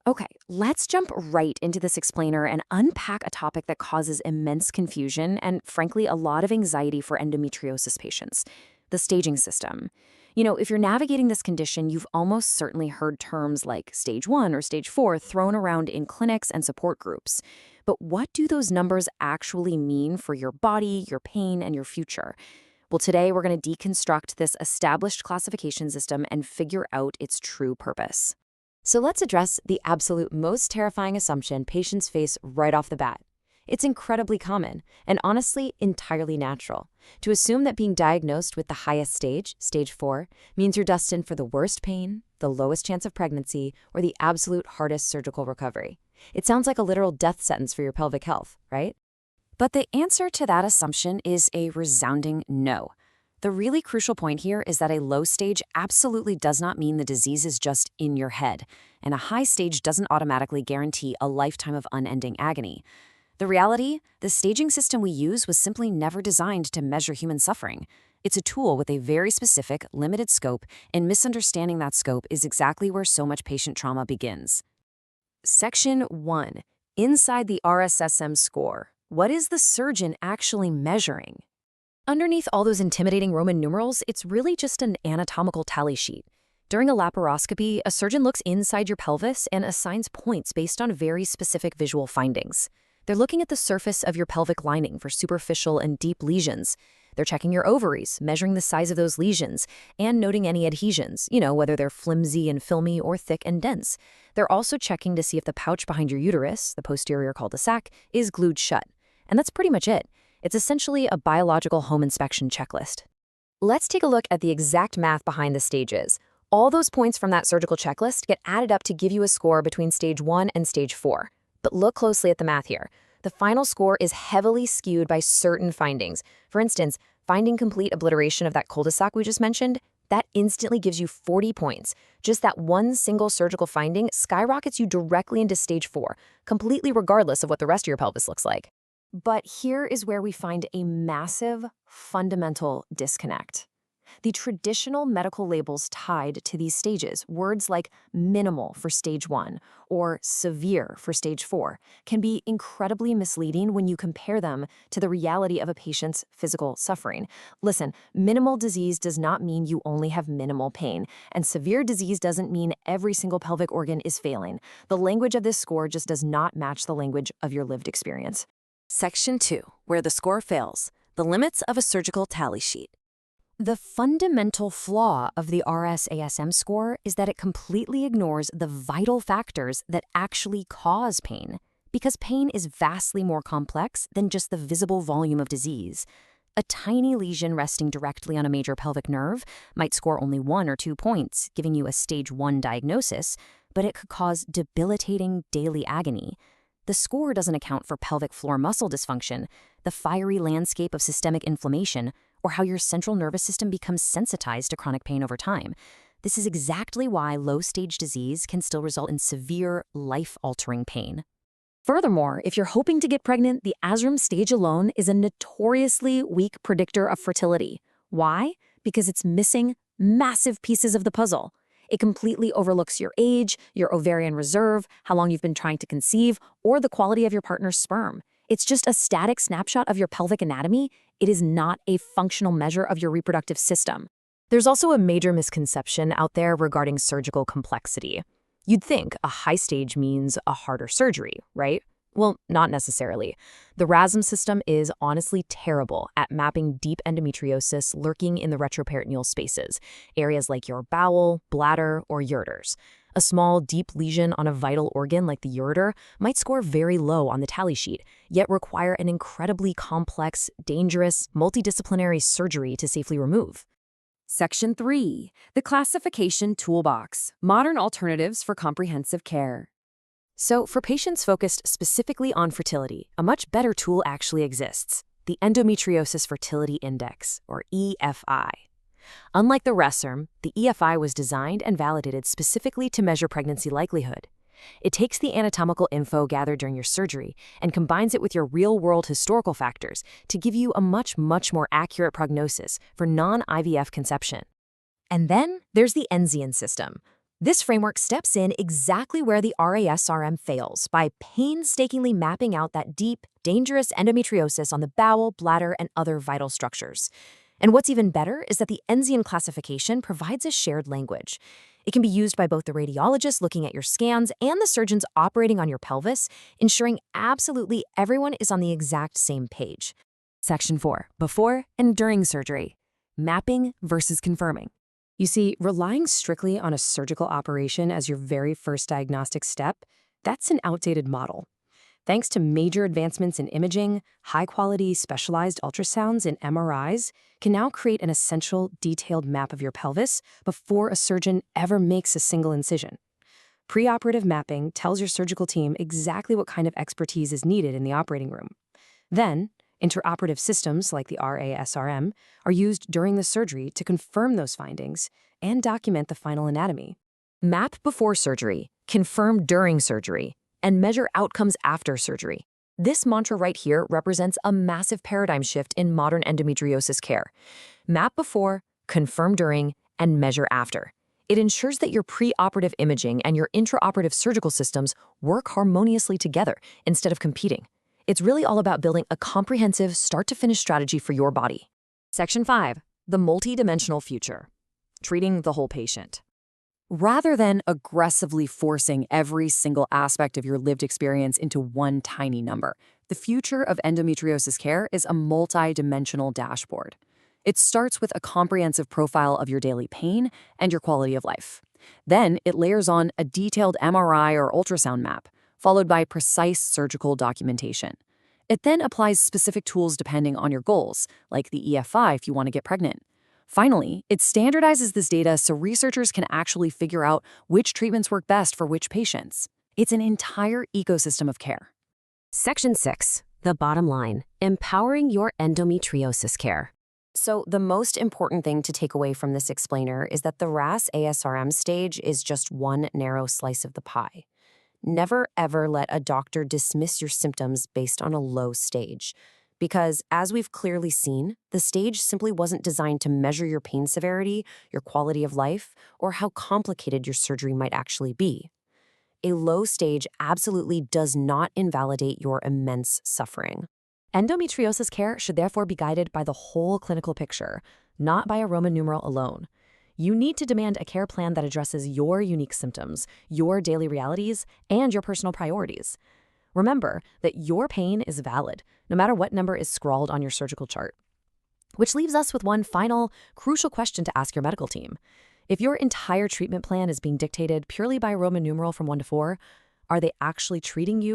Okay, let's jump right into this explainer and unpack a topic that causes immense confusion and, frankly, a lot of anxiety for endometriosis patients: the staging system. If you're navigating this condition, you've almost certainly heard terms like stage 1 or stage 4 thrown around in clinics and support groups. But what do those numbers actually mean for your body, your pain, and your future? Well, today we're going to deconstruct this established classification system and figure out its true purpose. So let's address the absolute most terrifying assumption patients face right off the bat. It's incredibly common, and honestly, entirely natural, to assume that being diagnosed with the highest stage, stage 4, means you're destined for the worst pain, the lowest chance of pregnancy, or the absolute hardest surgical recovery. It sounds like a literal death sentence for your pelvic health, right? But the answer to that assumption is a resounding no. The really crucial point here is that a low stage absolutely does not mean the disease is just in your head, and a high stage doesn't automatically guarantee a lifetime of unending agony. The reality, the staging system we use was simply never designed to measure human suffering. It's a tool with a very specific, limited scope, and misunderstanding that scope is exactly where so much patient trauma begins. Section 1. Inside the rASRM score, what is the surgeon actually measuring? Underneath all those intimidating Roman numerals, it's really just an anatomical tally sheet. During a laparoscopy, a surgeon looks inside your pelvis and assigns points based on very specific visual findings. They're looking at the surface of your pelvic lining for superficial and deep lesions. They're checking your ovaries, measuring the size of those lesions, and noting any adhesions, whether they're flimsy and filmy or thick and dense. They're also checking to see if the pouch behind your uterus, the posterior cul-de-sac, is glued shut. And that's pretty much it. It's essentially a biological home inspection checklist. Let's take a look at the exact math behind the stages. All those points from that surgical checklist get added up to give you a score between stage 1 and stage 4. But look closely at the math here. The final score is heavily skewed by certain findings. For instance, finding complete obliteration of that cul-de-sac we just mentioned, that instantly gives you 40 points. Just that one single surgical finding skyrockets you directly into stage 4, completely regardless of what the rest of your pelvis looks like. But here is where we find a massive, fundamental disconnect. The traditional medical labels tied to these stages, words like minimal for stage 1 or severe for stage 4, can be incredibly misleading when you compare them to the reality of a patient's physical suffering. Listen, minimal disease does not mean you only have minimal pain, and severe disease doesn't mean every single pelvic organ is failing. The language of this score just does not match the language of your lived experience. Section 2, where the score fails, the limits of a surgical tally sheet. The fundamental flaw of the rASRM score is that it completely ignores the vital factors that actually cause pain, because pain is vastly more complex than just the visible volume of disease. A tiny lesion resting directly on a major pelvic nerve might score only 1 or 2 points, giving you a stage 1 diagnosis, but it could cause debilitating daily agony. The score doesn't account for pelvic floor muscle dysfunction, the fiery landscape of systemic inflammation, or how your central nervous system becomes sensitized to chronic pain over time. This is exactly why low-stage disease can still result in severe, life-altering pain. Furthermore, if you're hoping to get pregnant, the rASRM stage alone is a notoriously weak predictor of fertility. Why? Because it's missing massive pieces of the puzzle. It completely overlooks your age, your ovarian reserve, how long you've been trying to conceive, or the quality of your partner's sperm. It's just a static snapshot of your pelvic anatomy. It is not a functional measure of your reproductive system. There's also a major misconception out there regarding surgical complexity. You'd think a high stage means a harder surgery, right? Well, not necessarily. The rASRM system is honestly terrible at mapping deep endometriosis lurking in the retroperitoneal spaces, areas like your bowel, bladder, or ureters. A small, deep lesion on a vital organ like the ureter might score very low on the tally sheet, yet require an incredibly complex, dangerous, multidisciplinary surgery to safely remove. Section 3. The Classification Toolbox: Modern Alternatives for Comprehensive Care. So, for patients focused specifically on fertility, a much better tool actually exists: the Endometriosis Fertility Index, or EFI. Unlike the rASRM, the EFI was designed and validated specifically to measure pregnancy likelihood. It takes the anatomical info gathered during your surgery and combines it with your real-world historical factors to give you a much more accurate prognosis for non-IVF conception. And then there's the Enzian system, This framework steps in exactly where the rASRM fails by painstakingly mapping out that deep, dangerous endometriosis on the bowel, bladder, and other vital structures. And what's even better is that the Enzian classification provides a shared language. It can be used by both the radiologist looking at your scans and the surgeons operating on your pelvis, ensuring absolutely everyone is on the exact same page. Section 4. Before and during surgery. Mapping versus confirming. You see, relying strictly on a surgical operation as your very first diagnostic step, that's an outdated model. Thanks to major advancements in imaging, high-quality specialized ultrasounds and MRIs can now create an essential, detailed map of your pelvis before a surgeon ever makes a single incision. Preoperative mapping tells your surgical team exactly what kind of expertise is needed in the operating room. Then, interoperative systems like the rASRM are used during the surgery to confirm those findings and document the final anatomy. Map before surgery, confirm during surgery, and measure outcomes after surgery. This mantra right here represents a massive paradigm shift in modern endometriosis care. Map before, confirm during, and measure after. It ensures that your preoperative imaging and your intraoperative surgical systems work harmoniously together instead of competing. It's really all about building a comprehensive start-to-finish strategy for your body. Section 5. The multidimensional future. Treating the whole patient. Rather than aggressively forcing every single aspect of your lived experience into one tiny number, the future of endometriosis care is a multi-dimensional dashboard. It starts with a comprehensive profile of your daily pain and your quality of life. Then it layers on a detailed MRI or ultrasound map, followed by precise surgical documentation. It then applies specific tools depending on your goals, like the EFI if you want to get pregnant. Finally, it standardizes this data so researchers can actually figure out which treatments work best for which patients. It's an entire ecosystem of care. Section 6. The bottom line. Empowering your endometriosis care. So the most important thing to take away from this explainer is that the rASRM stage is just one narrow slice of the pie. Never ever let a doctor dismiss your symptoms based on a low stage. Because, as we've clearly seen, the stage simply wasn't designed to measure your pain severity, your quality of life, or how complicated your surgery might actually be. A low stage absolutely does not invalidate your immense suffering. Endometriosis care should therefore be guided by the whole clinical picture, not by a Roman numeral alone. You need to demand a care plan that addresses your unique symptoms, your daily realities, and your personal priorities. Remember that your pain is valid, no matter what number is scrawled on your surgical chart. Which leaves us with one final, crucial question to ask your medical team. If your entire treatment plan is being dictated purely by a Roman numeral from 1 to 4, are they actually treating you